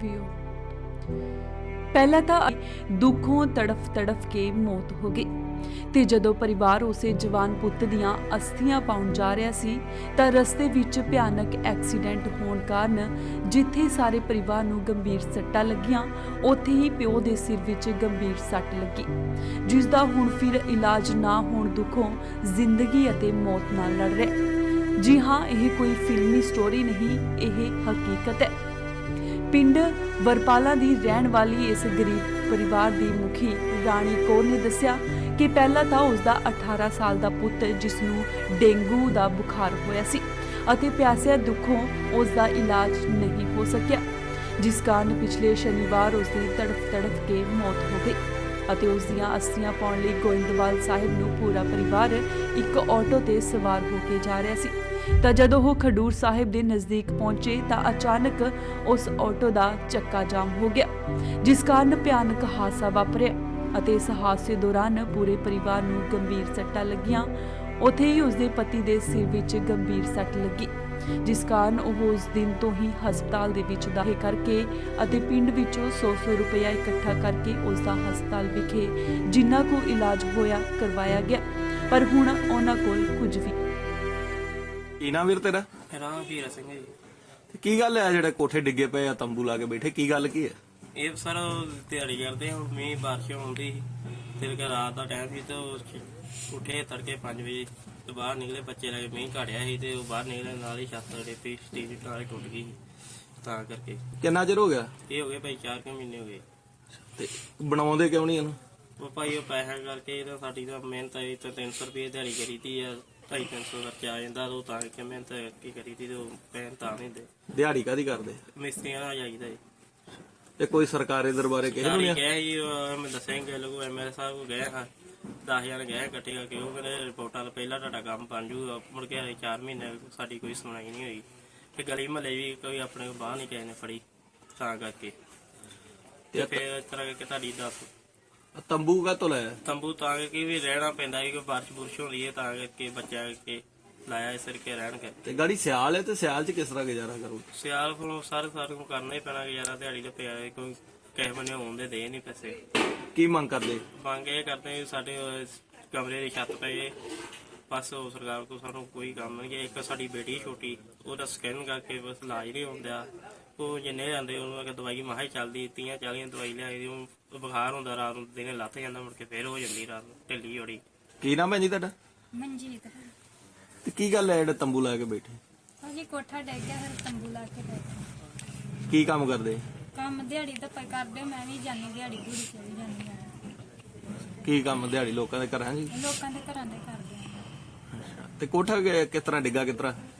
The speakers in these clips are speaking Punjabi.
ਵੀ ਹੋ। ਪਹਿਲਾਂ ਤਾਂ ਦੁੱਖੋਂ ਤੜਫ ਕੇ ਮੌਤ ਹੋ ਗਈ ਤੇ ਜਦੋਂ ਪਰਿਵਾਰ ਉਸੇ ਜਵਾਨ ਪੁੱਤ ਦੀਆਂ ਅਸਥੀਆਂ ਪਾਉਣ ਜਾ ਰਿਹਾ ਸੀ ਤਾਂ ਰਸਤੇ ਵਿੱਚ ਭਿਆਨਕ ਐਕਸੀਡੈਂਟ ਹੋਣ ਕਾਰਨ ਜਿੱਥੇ ਸਾਰੇ ਪਰਿਵਾਰ ਨੂੰ ਗੰਭੀਰ ਸੱਟਾਂ ਲੱਗੀਆਂ, ਉੱਥੇ ਹੀ ਪਿਓ ਦੇ ਸਿਰ ਵਿੱਚ ਗੰਭੀਰ ਸੱਟ ਲੱਗੀ, ਜਿਸ ਦਾ ਹੁਣ ਫਿਰ ਇਲਾਜ ਨਾ ਹੋਣ ਦੁੱਖੋਂ ਜ਼ਿੰਦਗੀ ਅਤੇ ਮੌਤ ਨਾਲ ਲੜ ਰਿਹਾ। ਜੀ ਹਾਂ, ਇਹ ਕੋਈ ਫਿਲਮੀ ਸਟੋਰੀ ਨਹੀਂ, ਇਹ ਹਕੀਕਤ ਹੈ। ਪਿੰਡ ਵਰਪਾਲਾ ਦੀ ਰਹਿਣ ਵਾਲੀ ਇਸ ਗਰੀਬ ਪਰਿਵਾਰ ਦੀ ਮੁਖੀ ਰਾਣੀ ਕੌਰ ਨੇ ਦੱਸਿਆ ਕਿ ਪਹਿਲਾਂ ਤਾਂ ਉਸ ਦਾ 18 ਸਾਲ ਦਾ ਪੁੱਤ, ਜਿਸ ਨੂੰ ਡੇਂਗੂ ਦਾ ਬੁਖਾਰ ਹੋਇਆ ਸੀ ਅਤੇ ਪਿਆਸਿਆਂ ਦੁੱਖੋਂ ਉਸ ਦਾ ਇਲਾਜ ਨਹੀਂ ਹੋ ਸਕਿਆ, ਜਿਸ ਕਾਰਨ ਪਿਛਲੇ ਸ਼ਨੀਵਾਰ ਉਸ ਦੀ ਤੜਫ ਕੇ ਮੌਤ ਹੋ ਗਈ ਅਤੇ ਉਸ ਦੀਆਂ ਅਸਥੀਆਂ ਪਾਉਣ ਲਈ ਗੋਇੰਦਵਾਲ ਸਾਹਿਬ ਨੂੰ ਪੂਰਾ ਪਰਿਵਾਰ ਇੱਕ ਆਟੋ ਤੇ ਸਵਾਰ ਹੋ ਕੇ ਜਾ ਰਿਹਾ ਸੀ। ਤਾਂ ਜਦੋਂ ਉਹ ਖਡੂਰ ਸਾਹਿਬ ਦੇ ਨਜ਼ਦੀਕ ਪਹੁੰਚੇ ਤਾਂ ਅਚਾਨਕ ਉਸ ਆਟੋ ਦਾ ਚੱਕਾ ਜਾਮ ਹੋ ਗਿਆ, ਜਿਸ ਕਾਰਨ ਭਿਆਨਕ ਹਾਦਸਾ ਵਾਪਰਿਆ ਅਤੇ ਇਸ ਹਾਦਸੇ ਦੌਰਾਨ ਪੂਰੇ ਪਰਿਵਾਰ ਨੂੰ ਗੰਭੀਰ ਸੱਟਾਂ ਲੱਗੀਆਂ। ਉੱਥੇ ਹੀ ਉਸਦੇ ਪਤੀ ਦੇ ਸਿਰ ਵਿੱਚ ਗੰਭੀਰ ਸੱਟ ਲੱਗੀ, ਜਿਸ ਕਾਰਨ ਉਹ ਉਸ ਦਿਨ ਤੋਂ ਹੀ ਹਸਪਤਾਲ ਦੇ ਵਿੱਚ ਦਾਖਲ ਕਰਕੇ ਅਤੇ ਪਿੰਡ ਵਿੱਚੋਂ 100 ਰੁਪਇਆ ਇਕੱਠਾ ਕਰਕੇ ਉਸ ਦਾ ਹਸਪਤਾਲ ਵਿਖੇ ਜਿੰਨਾ ਕੁ ਇਲਾਜ ਹੋਇਆ ਕਰਵਾਇਆ ਗਿਆ, ਪਰ ਹੁਣ ਉਹਨਾਂ ਕੋਲ ਕੁਝ ਵੀ। ਕੀ ਨਾਮ ਵੀਰ ਤੇਰਾ? ਰਾਮ ਵੀਰ ਸਿੰਘ ਜੀ। ਤੇ ਕੀ ਗੱਲ ਹੈ ਜਿਹੜੇ ਕੋਠੇ ਡਿੱਗੇ ਪਏ ਆ, ਤੰਬੂ ਲਾ ਕੇ ਬੈਠੇ, ਕੀ ਗੱਲ ਕੀ ਹੈ? ਇਹ ਸਰ ਦਿਹਾੜੀ ਕਰਦੇ ਹੁਣ ਮੀਂਹ ਬਾਰਿਸ਼ ਹੁੰਦੀ ਤੇ ਰਾਤ ਦਾ ਟਾਈਮ ਸੀ ਤੇ ਉੱਠੇ ਤੜਕੇ 5 ਵਜੇ ਤੇ ਬਾਹਰ ਨਿਕਲੇ, ਬੱਚੇ ਲੱਗੇ ਮੀਂਹ ਘੜਿਆ ਸੀ ਤੇ ਉਹ ਬਾਹਰ ਨਿਕਲੇ ਨਾਲ ਹੀ ਛੱਤ ਡੇਪੀ ਸਟੀਲ ਦੀ ਟਾਰ ਟੁੱਟ ਗਈ ਤਾਂ ਕਰਕੇ। ਕਿੰਨਾ ਚਿਰ ਹੋ ਗਿਆ? ਇਹ ਹੋ ਗਏ ਭਾਈ 4 ਮਹੀਨੇ ਹੋ ਗਏ। ਤੇ ਬਣਾਉਂਦੇ ਕਿਉਂ ਨਹੀਂ ਇਹਨੂੰ? ਉਹ ਭਾਈ ਉਹ ਪੈਸਾ ਕਰਕੇ ਇਹਦਾ ਸਾਡੀ ਤਾਂ ਮਿਹਨਤ ਆਈ ਤੇ 300 ਰੁਪਏ ਦਿਹਾੜੀ ਕਰੀ ਤੀ ਆ, 250 ਖਰਚਾ ਆ ਜਾਂਦਾ ਉਹ ਤਾਂ ਕਿ ਮਿਹਨਤ ਕੀ ਕਰੀ ਤੀ ਤੇ ਉਹ ਪੈਨ ਤਾਂ ਨਹੀਂ ਦੇ। ਦਿਹਾੜੀ ਕਾਦੀ ਕਰਦੇ? ਮਿਸਤਰੀਆਂ ਨਾਲ ਜਾਈਦਾ ਜੀ। ਤੇ ਕੋਈ ਸਰਕਾਰੀ ਦਰਬਾਰੇ ਕਿਸੇ ਨੂੰ ਨਹੀਂ? ਗਏ ਜੀ, ਮੈਂ ਦੱਸਾਂਗੇ ਲੋਕ ਐਮਐਲਏ ਸਾਹਿਬ ਕੋ ਗਏ ਹਾਂ, 10 ਜਣ ਗਏ ਇਕੱਠੇ ਕਰਕੇ। ਉਹ ਕਹਿੰਦੇ ਰਿਪੋਰਟਾਂ ਤੋਂ ਪਹਿਲਾਂ ਤੁਹਾਡਾ ਕੰਮ ਬਣ ਜੂਗਾ। ਮੁੜ ਕੇ 4 ਮਹੀਨੇ ਸਾਡੀ ਕੋਈ ਸੁਣਾਈ ਨਹੀਂ ਹੋਈ ਤੇ ਗਲੀ ਮਹੱਲੇ ਵੀ ਕੋਈ ਆਪਣੇ ਕੋਲ ਬਾਹਰ ਨਹੀਂ ਕਿਸੇ ਨੇ ਫੜੀ ਤਾਂ ਕਰਕੇ। ਤੇ ਫਿਰ ਇਸ ਤਰ੍ਹਾਂ ਕਰਕੇ ਤੁਹਾਡੀ ਦੱਸ ਤੰਬੂ ਕਾ ਤੋਂ ਲਾਇਆ? ਤੰਬੂ ਤਾਂ ਕਰਕੇ ਵੀ ਰਹਿਣਾ ਪੈਂਦਾ ਸੀ, ਕੋਈ ਬਾਰਿਸ਼ ਬੁਰਸ਼ ਹੁੰਦੀ ਹੈ ਤਾਂ ਕਰਕੇ ਬੱਚਾ ਕਰਕੇ ਲਾਇਆ ਇਸ ਕਰਕੇ ਰਹਿਣ ਕੇ। ਤੇ ਗਾੜੀ ਸਿਆਲ ਹੈ ਤੇ ਸਿਆਲ ਚ ਕਿਸ ਤਰ੍ਹਾਂ ਗੁਜ਼ਾਰਾ ਕਰੋ? ਸਿਆਲ ਕੋਲ ਸਾਰੇ ਨੂੰ ਕਰਨਾ ਹੀ ਪੈਣਾ ਗੁਜ਼ਾਰਾ, ਦਿਹਾੜੀ ਦਾ ਪਿਆ ਕੋਈ ਕਿਸੇ ਬੰਨੇ ਆਉਂਦੇ ਦੇ ਨਹੀਂ ਪੈਸੇ। ਕੀ ਮੰਗ ਕਰਦੇ? ਮੰਗ ਇਹ ਕਰਦੇ ਵੀ ਸਾਡੇ ਕਮਰੇ ਦੀ ਛੱਤ ਪਏ, ਬਸ ਉਹ ਸਰਕਾਰ ਕੋਲ ਸਾਨੂੰ ਕੋਈ ਕੰਮ ਨਹੀਂ। ਇੱਕ ਸਾਡੀ ਬੇਟੀ ਛੋਟੀ, ਉਹਦਾ ਸਕੈਨ ਕਰਕੇ ਬਸ ਇਲਾਜ ਨਹੀਂ ਹੁੰਦਾ। ਉਹ ਜਿੰਨੇ ਜਾਂਦੇ ਉਹਨੂੰ ਅਗਰ ਦਵਾਈ ਮਹਾ ਹੀ ਚੱਲਦੀ 30-40 ਦਵਾਈ ਲਿਆਈ, ਉਹ ਬੁਖਾਰ ਹੁੰਦਾ ਰਾਤ ਨੂੰ, ਦਿਨੇ ਲੱਥ ਜਾਂਦਾ, ਮੁੜ ਕੇ ਫੇਰ ਹੋ ਜਾਂਦੀ ਰਾਤ ਨੂੰ ਢਿੱਲੀ ਹੋੜੀ। ਕੀ ਨਾਮ ਹੈ ਜੀ ਤੁਹਾਡਾ? ਮਨਜੀਤ। ਤੇ ਕੀ ਗੱਲ ਹੈ ਜਿਹੜੇ ਤੰਬੂ ਲਾ ਕੇ ਬੈਠੇ? ਭਾਜੀ ਕੋਠਾ ਡਿੱਗ ਗਿਆ, ਫਿਰ ਤੰਬੂ ਲਾ ਕੇ ਬੈਠੇ। ਕੀ ਕੰਮ ਕਰਦੇ? ਕੰਮ ਦਿਹਾੜੀ ਤਾਂ ਪਈ ਕਰਦੇ, ਮੈਂ ਵੀ ਜਾਂਦੀ ਦਿਹਾੜੀ ਪੂਰੀ ਚਲੀ ਜਾਂਦੀ ਆ। ਕੀ ਕੰਮ ਦਿਹਾੜੀ ਲੋਕਾਂ ਦੇ ਘਰਾਂ ਜੀ? ਲੋਕਾਂ ਦੇ ਘਰਾਂ ਦੇ ਕਰਦੇ ਆ। ਤੇ ਕੋਠਾ ਕਿਸ ਤਰ੍ਹਾਂ ਡਿੱਗਾ? ਕਿਸ ਤਰ੍ਹਾਂ?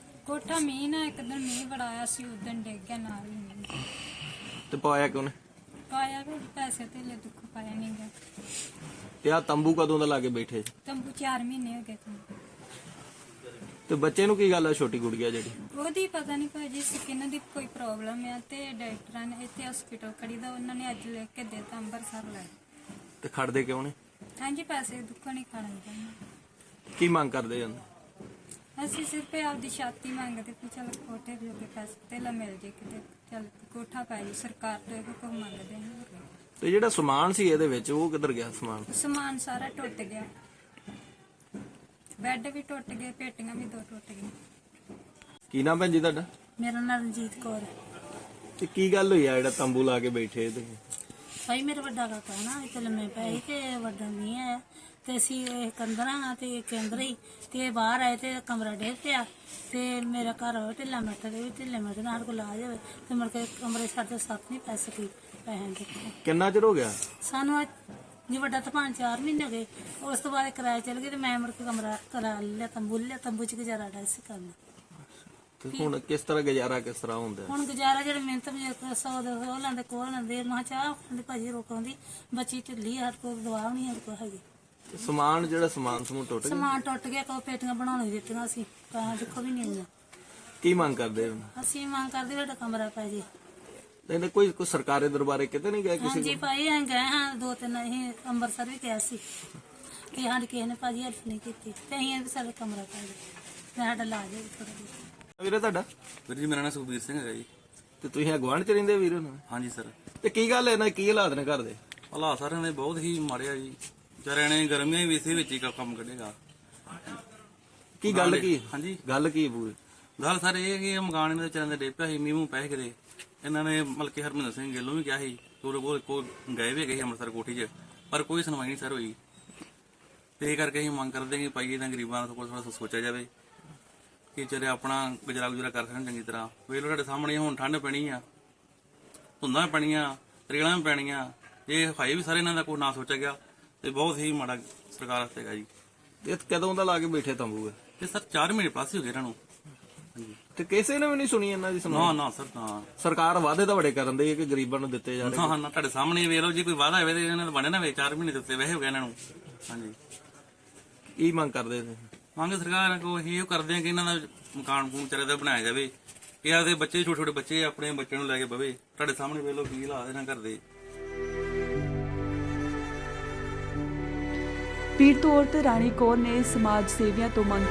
ਕੋਠਾ ਮੀਂਹ ਨਾ ਇੱਕ ਦਿਨ ਮੀਂਹ ਬੜਾ ਆਇਆ ਸੀ, ਉਦੋਂ ਡਿੱਗ ਗਿਆ ਨਾਲ ਹੀ ਮੀਂਹ। ਤੇ ਪਾਇਆ ਕਿਉਂ ਨੇ? ਪਾਇਆ ਵੀ ਪੈਸੇ ਧੇਲੇ ਦੁੱਖ ਪਾਇਆ ਨਹੀਂ ਗਾ। ਤੇ ਆ ਤੰਬੂ ਕਦੋਂ ਦਾ ਲਾ ਕੇ ਬੈਠੇ? ਤੰਬੂ 4 ਮਹੀਨੇ ਹੋ ਗਏ ਤੰਬੂ। ਤੇ ਬੱਚੇ ਨੂੰ ਕੀ ਗੱਲ ਆ, ਛੋਟੀ ਗੁੜੀਆ ਜਿਹੜੀ? ਉਹਦੀ ਪਤਾ ਨਹੀਂ ਭਾਜੀ ਸਕਿਨ ਦੀ ਕੋਈ ਪ੍ਰੋਬਲਮ ਆ ਤੇ ਡਾਕਟਰਾਂ ਨੇ ਇੱਥੇ ਹਸਪੀਟਲ ਖੜੀਦਾ, ਉਹਨਾਂ ਨੇ ਅੱਜ ਲਿਖ ਕੇ ਦੇਤਾ ਅੰਮ੍ਰਿਤਸਰ ਲੈ। ਤੇ ਖੜਦੇ ਕਿਉਂ ਨੇ? ਹਾਂਜੀ, ਪੈਸੇ ਦੁੱਖ ਨਹੀਂ ਖਾਣ ਜਾਂਦੇ। ਕੀ ਮੰਗ ਕਰਦੇ ਜਾਂਦੇ? ਅਸੀਂ ਸਿਰਫ ਆਪਦੀ ਛਾਤੀ ਮੰਗਦੇ ਕਿ ਚਲ ਕੋਠੇ ਦੇ ਅੱਗੇ ਪੈਸੇ ਧੇਲਾ ਮਿਲ ਜੇ, ਕਿਤੇ ਚਲ ਕੋਠਾ ਪੈ ਜੇ, ਸਰਕਾਰ ਤੋਂ ਇਹ ਹੁਕਮ ਮੰਗਦੇ ਹਾਂ। ਤੇ ਜਿਹੜਾ ਸਮਾਨ ਸੀ ਇਹਦੇ ਵਿੱਚ ਉਹ ਕਿੱਧਰ ਗਿਆ? ਸਮਾਨ ਸਾਰਾ ਟੁੱਟ ਗਿਆ, ਬੈੱਡ ਵੀ ਟੁੱਟ ਗਏ, ਪੇਟੀਆਂ ਵੀ 2 ਟੁੱਟ ਗਈਆਂ। ਕੀ ਨਾਮ ਭੈਣ ਜੀ ਤੁਹਾਡਾ? ਮੇਰਾ ਨਾਮ ਰਣਜੀਤ ਕੌਰ ਹੈ। ਤੇ ਕੀ ਗੱਲ ਹੋਈ ਆ ਜਿਹੜਾ ਤੰਬੂ ਲਾ ਕੇ ਬੈਠੇ ਤੇ? ਭਾਈ ਮੇਰਾ ਵੱਡਾ ਕਾਕਾ ਨਾ ਇੱਥੇ ਲੰਮੇ ਪਏ ਤੇ ਵੱਡਾ ਨਹੀਂ ਆਇਆ ਤੇ ਅਸੀਂ ਇਹ ਕੰਦਰਾਂ ਤੇ ਕੇਂਦਰ ਹੀ ਤੇ ਬਾਹਰ ਆਏ ਤੇ ਕਮਰਾ ਡੇਗ ਪਿਆ ਤੇ ਮੇਰਾ ਘਰ ਢਿੱਲਾ ਮੱਠ ਦੇ ਵੀ ਢਿੱਲੇ ਮੱਠ ਨਾਲ ਕੋਲ ਆ ਜਾਵੇ ਤੇ ਮੁੜ ਕੇ ਕਮਰੇ ਸਾਡੇ ਸਾਥ ਨਹੀਂ ਪੈ ਸਕੀ ਪੈਸੇ ਦੇ। ਕਿੰਨਾ ਚਿਰ ਹੋ ਗਿਆ ਸਾਨੂੰ ਜੀ ਵੱਡਾ ਤੂਫਾਨ 4 ਮਹੀਨੇ ਹੋ ਗਏ। ਉਸ ਤੋਂ ਬਾਅਦ ਕਿਰਾਏ ਚਲ ਗਏ ਤੇ ਮੈਂ ਮੁੜ ਕੇ ਕਮਰਾ ਕਰਾ ਲਿਆ, ਤੰਬੂ ਚ ਗੁਜ਼ਾਰਾ ਡਾ ਸੀ ਕਰਨਾ। ਤੇ ਹੁਣ ਕਿਸ ਤਰ੍ਹਾਂ ਗੁਜ਼ਾਰਾ ਕਿਸ ਤਰ੍ਹਾਂ ਹੁੰਦਾ? ਹੁਣ ਗੁਜ਼ਾਰਾ ਜਿਹੜੇ ਮਿਹਨਤ ਮਜ਼ਦੂਰ 100 ਲੈਂਦੇ ਕੋਲ ਲੈਂਦੇ ਮਾਂ ਚਾਹ ਖਾਂਦੇ ਭਾਜੀ ਰੋਕਾਉਂਦੀ ਬੱਚੀ ਢਿੱਲੀ, ਹਰ ਕੋਈ ਦਵਾ ਨਹੀਂ ਹਰ ਕੋਈ ਹੈਗੀ। ਸਮਾਨ ਜਿਹੜਾ ਸਮਾਨ ਸਮੂਹ ਟੁੱਟ ਗਿਆ? ਸਮਾਨ ਟੁੱਟ ਗਿਆ, ਕੋ ਪੇਟੀਆਂ ਬਣਾਉਣ ਦਿੱਤੀਆਂ ਸੀ, ਪੈਸਾ ਦੇਖੋ ਵੀ ਨਹੀਂ ਆਉਂਦਾ। ਕੀ ਮੰਗ ਕਰਦੇ ਹੋ? ਅਸੀਂ ਮੰਗ ਕਰਦੇ ਸਾਡਾ ਕਮਰਾ ਪੈ ਜੇ। ਨਹੀਂ ਕੋਈ ਸਰਕਾਰੀ ਦਰਬਾਰੇ ਕਿਤੇ ਨਹੀਂ ਗਿਆ ਕਿਸੇ ਹਾਂਜੀ ਭਾਈ ਅਸੀਂ ਗਏ ਹਾਂ 2-3, ਅਸੀਂ ਅੰਮ੍ਰਿਤਸਰ ਵੀ ਗਿਆ ਸੀ ਤੇ ਸਾਡੀ ਕਿਸੇ ਨੇ ਭਾਜੀ ਹੈਲਪ ਨਹੀਂ ਕੀਤੀ ਤੇ ਅਸੀਂ ਵੀ ਸਾਡਾ ਕਮਰਾ ਪੈ ਜੇ, ਸਾਡਾ ਲਾ ਜੇ ਥੋੜਾ ਜਿਹਾ। ਵੀਰੇ ਤੁਹਾਡਾ? ਵੀਰ ਜੀ ਮੇਰਾ ਨਾਮ ਸੁਖਬੀਰ ਸਿੰਘ ਹੈਗਾ ਜੀ। ਤੇ ਤੁਸੀਂ ਗੁਆਂਢ ਚ ਰਹਿੰਦੇ ਵੀਰ ਨੂੰ? ਹਾਂਜੀ ਸਰ। ਤੇ ਕੀ ਗੱਲ ਹੈ, ਇਹਨਾਂ ਦੇ ਕੀ ਹਾਲਾਤ ਨੇ ਘਰ ਦੇ? ਹਾਲਾਤ ਸਾਰਿਆਂ ਦੇ ਬਹੁਤ ਹੀ ਮਾੜੇ ਆ ਜੀ। ਵਿਚਾਰਿਆਂ ਨੇ ਗਰਮੀਆਂ ਵੀ ਇਸੇ ਵਿੱਚ ਹੀ ਕੰਮ ਕੱਢੇਗਾ। ਕੀ ਗੱਲ ਕੀ? ਹਾਂਜੀ, ਗੱਲ ਕੀ ਪੂਰੀ? ਗੱਲ ਸਰ ਇਹ ਹੈ ਕਿ ਇਹ ਮਕਾਨ ਇਹਨਾਂ ਦੇ ਵਿਚਾਰਿਆਂ ਦੇ ਡੇਪਿਆ ਸੀ ਮੀਂਹ ਮੂੰਹ ਪੈ ਕਿਤੇ। ਇਹਨਾਂ ਨੇ ਮਤਲਬ ਕਿ ਹਰਮਿੰਦਰ ਸਿੰਘ ਗਿੱਲੋਂ ਵੀ ਕਿਹਾ ਸੀ, ਉਹ ਗਏ ਵੀ ਗਏ ਸੀ ਅੰਮ੍ਰਿਤਸਰ ਕੋਠੀ 'ਚ, ਪਰ ਕੋਈ ਸੁਣਵਾਈ ਨਹੀਂ ਸਰ ਹੋਈ। ਤੇ ਇਹ ਕਰਕੇ ਅਸੀਂ ਮੰਗ ਕਰਦੇ ਕਿ ਭਾਈ ਇਹਨਾਂ ਗਰੀਬਾਂ ਦਾ ਥੋੜਾ ਸੋਚਿਆ ਜਾਵੇ ਕਿ ਵਿਚਾਰੇ ਆਪਣਾ ਗੁਜ਼ਾਰਾ ਕਰ ਸਕਣ ਚੰਗੀ ਤਰ੍ਹਾਂ। ਵੇਖ ਲਓ ਤੁਹਾਡੇ ਸਾਹਮਣੇ ਹੁਣ ਠੰਡ ਪੈਣੀ ਆ, ਧੁੰਦਾਂ ਪੈਣੀਆਂ, ਤਰੇਲਾਂ ਵੀ ਪੈਣੀਆਂ। ਇਹ ਹਾਈ ਵੀ ਸਾਰੇ ਇਹਨਾਂ ਦਾ ਕੋਈ ਨਾ ਸੋਚਿਆ ਗਿਆ ਤੇ ਬਹੁਤ ਹੀ ਮਾੜਾ ਸਰਕਾਰ ਵਾਸਤੇ ਹੈਗਾ ਜੀ। ਇਹ ਕਦੋਂ ਦਾ ਲਾ ਕੇ ਬੈਠੇ ਤੰਬੂ ਹੈ? ਤੇ ਸਰ 4 ਮਹੀਨੇ ਪਾਸ ਹੀ ਹੋ ਗਏ ਇਹਨਾਂ ਨੂੰ। ਹਾਂਜੀ। ਤੇ ਕਿਸੇ ਨੇ ਵੀ ਨਹੀਂ ਸੁਣੀ ਇਹਨਾਂ ਦੀ ਨਾ ਸੁਣਾਈ? ਨਾ ਸਰ ਨਾ ਸਰਕਾਰ ਵਾਅਦੇ ਤਾਂ ਬੜੇ ਕਰਨ ਦੀ ਹੈ ਕਿ ਗਰੀਬਾਂ ਨੂੰ ਦਿੱਤੇ ਜਾ ਰਹੇ। ਨਾ ਨਾ, ਤੁਹਾਡੇ ਸਾਹਮਣੇ ਵੇਖ ਲਓ ਜੀ, ਕੋਈ ਵਾਅਦਾ ਹੋਵੇ ਤੇ ਇਹਨਾਂ ਨੇ ਬਣੇ ਨਾ ਵੇ 4 ਮਹੀਨੇ ਦਿੱਤੇ ਵੈਸੇ ਹੋ ਗਏ ਇਹਨਾਂ ਨੂੰ। ਹਾਂਜੀ। ਕੀ ਮੰਗ ਕਰਦੇ ਨੇ? ਮੰਗ ਸਰਕਾਰ ਕੋ ਇਹੋ ਕਰਦੇ ਆ ਕਿ ਇਹਨਾਂ ਦਾ ਮਕਾਨ ਮਕੂਨ ਚਾਰੇ ਦਾ ਬਣਾਇਆ ਜਾਵੇ। ਕਿ ਆਦੇ ਬੱਚੇ ਛੋਟੇ ਛੋਟੇ ਬੱਚੇ ਆਪਣੇ ਬੱਚਿਆਂ ਨੂੰ ਲੈ ਕੇ ਬਵੇ। ਤੁਹਾਡੇ ਸਾਹਮਣੇ ਵੇਖ ਲਓ ਕੀ ਹਾਲਾਤ ਇਹਨਾਂ ਘਰ ਦੇ। ਪੀੜਤ ਔਰਤ ਰਾਣੀ ਕੌਰ ਨੇ ਸਮਾਜ ਸੇਵੀਆਂ ਤੋਂ ਮੰਗ